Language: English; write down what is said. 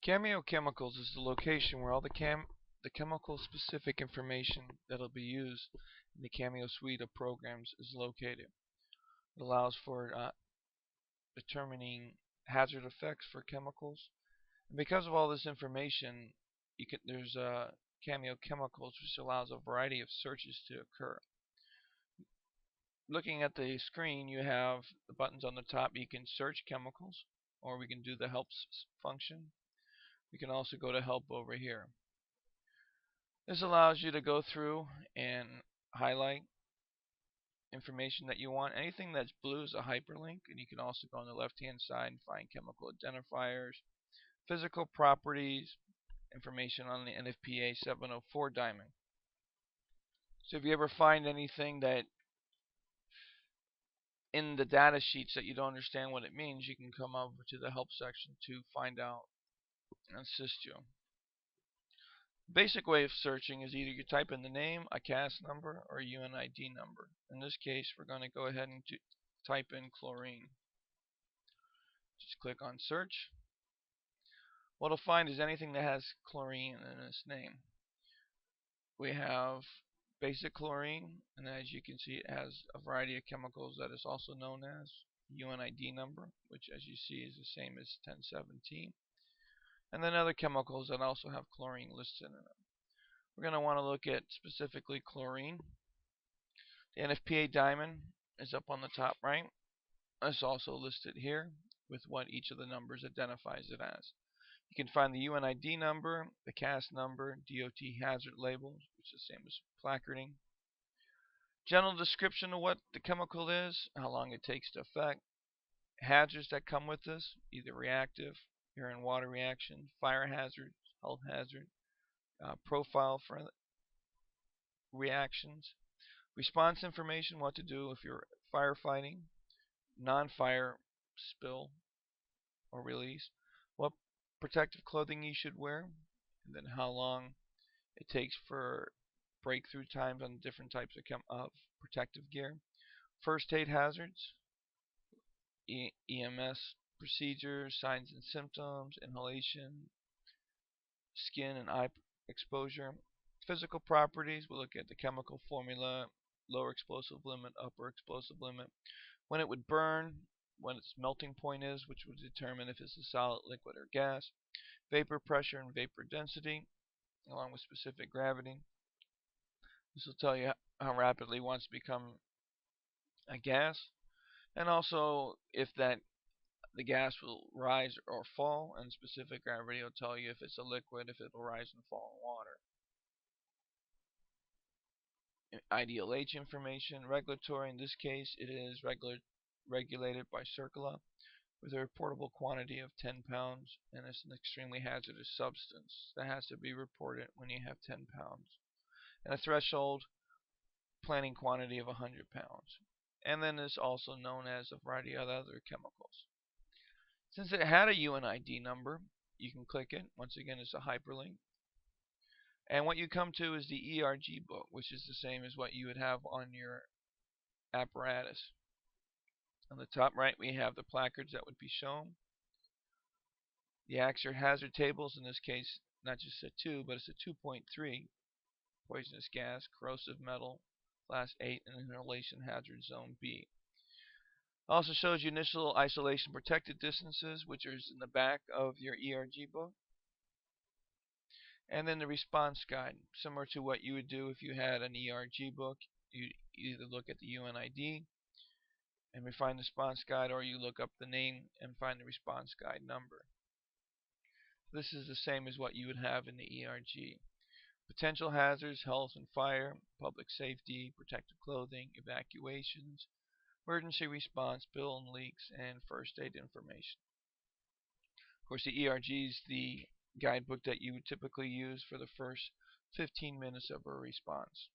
Cameo Chemicals is the location where all the chemical specific information that will be used in the Cameo suite of programs is located. It allows for determining hazard effects for chemicals. And because of all this information, there's Cameo Chemicals, which allows a variety of searches to occur. Looking at the screen, you have the buttons on the top. You can search chemicals, or we can do the help function. We can also go to help over here. This allows you to go through and highlight information that you want. Anything that's blue is a hyperlink, and you can also go on the left hand side and find chemical identifiers, physical properties, information on the NFPA 704 diamond. So if you ever find anything that in the data sheets that you don't understand what it means, you can come over to the help section to find out and assist you. Basic way of searching is either you type in the name, a CAS number, or a UNID number. In this case, we're going to go ahead and type in chlorine. Just click on search. What it'll find is anything that has chlorine in its name. We have basic chlorine, and as you can see, it has a variety of chemicals that is also known as UNID number, which as you see is the same as 1017. And then other chemicals that also have chlorine listed in them. We're going to want to look at specifically chlorine. The NFPA diamond is up on the top right. It's also listed here with what each of the numbers identifies it as. You can find the UNID number, the CAS number, DOT hazard labels, which is the same as placarding. General description of what the chemical is, how long it takes to affect, hazards that come with this, either reactive, air and water reaction, fire hazard, health hazard, profile for reactions, response information, what to do if you're firefighting, non-fire spill or release, what protective clothing you should wear, and then how long it takes for breakthrough times on different types of protective gear, first aid hazards, EMS procedures, signs and symptoms, inhalation, skin and eye exposure, physical properties. We'll look at the chemical formula, lower explosive limit, upper explosive limit, when it would burn, when its melting point is, which would determine if it's a solid, liquid, or gas, vapor pressure and vapor density, along with specific gravity. This will tell you how rapidly it wants to become a gas, and also if the gas will rise or fall, and specific gravity will tell you if it's a liquid, if it will rise and fall in water. Ideal age information, regulatory, in this case it is regulated by Circula with a reportable quantity of 10 pounds, and it's an extremely hazardous substance that has to be reported when you have 10 pounds, and a threshold planning quantity of 100 pounds. And then it's also known as a variety of other chemicals. Since it had a UNID number, you can click it. Once again, it's a hyperlink. And what you come to is the ERG book, which is the same as what you would have on your apparatus. On the top right, we have the placards that would be shown. The AXER hazard tables, in this case, not just a 2, but it's a 2.3, poisonous gas, corrosive metal, class 8, and inhalation hazard zone B. Also shows you initial isolation protected distances, which is in the back of your ERG book. And then the response guide, similar to what you would do if you had an ERG book. You either look at the UNID and find the response guide, or you look up the name and find the response guide number. This is the same as what you would have in the ERG. Potential hazards, health and fire, public safety, protective clothing, evacuations, emergency response, spill and leaks, and first aid information. Of course, the ERG is the guidebook that you would typically use for the first 15 minutes of a response.